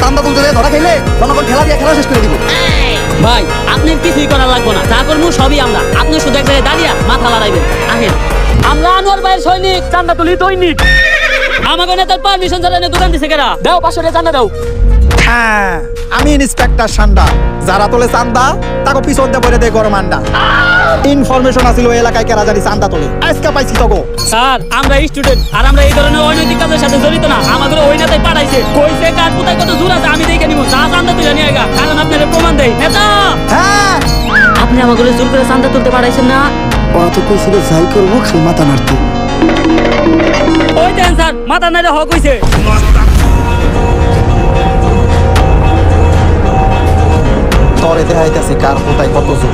চান্দা তুলতে যায় ধরা খাইলে জনগণ খেলা দিয়ে খেলা শেষ করে দিব। ভাই আপনার কিছুই করা লাগবে না, যা করবো সবই আমরা। আপনি শুধু এক জায়গায় দাঁড়িয়ে মাথা লড়াইবেন। আহেন, আমরা আনোয়ার ভাইয়ের সৈনিক, চান্দা তুলি দৈনিক। আমাকে নেতার পারমিশন ছাড়া দোকান দিছে কেরা? দাও 500 টাকা চান্দা দাও। হ্যাঁ, আমি ইন্সপেক্টর সান্ডা, যারা তোলে চান্দা তাকে পিছন দিয়ে বলে দেয় গরম আন্ডা। ইনফরমেশন আছিল ওই এলাকায় কেরা জানি চান্দা তোলে, আজকে পাইছি তগো। স্যার আমরা স্টুডেন্ট, আর আমরা এই ধরনের অনৈতিক কাজের সাথে জড়িত না। আমাদের ওই নেতাই পাঠাইছে, কইছে কার কোথায় কত জোর আছে আমি দেখে নিব। যা চান্দা তুলে নিয়ে আইগা, কারণ আপনাদের প্রমাণ দেই। নেতা হ্যাঁ, আপনি আমাকে জোর করে চান্দা তুলতে পাঠাইছেন না? অত কইছিল যাই করবো খালি মাথা নাড়তে। ওই দেন স্যার, মাথা নাইলে হক হইছে। তরে দেখাইতেছে কার কোথায় কত জোর।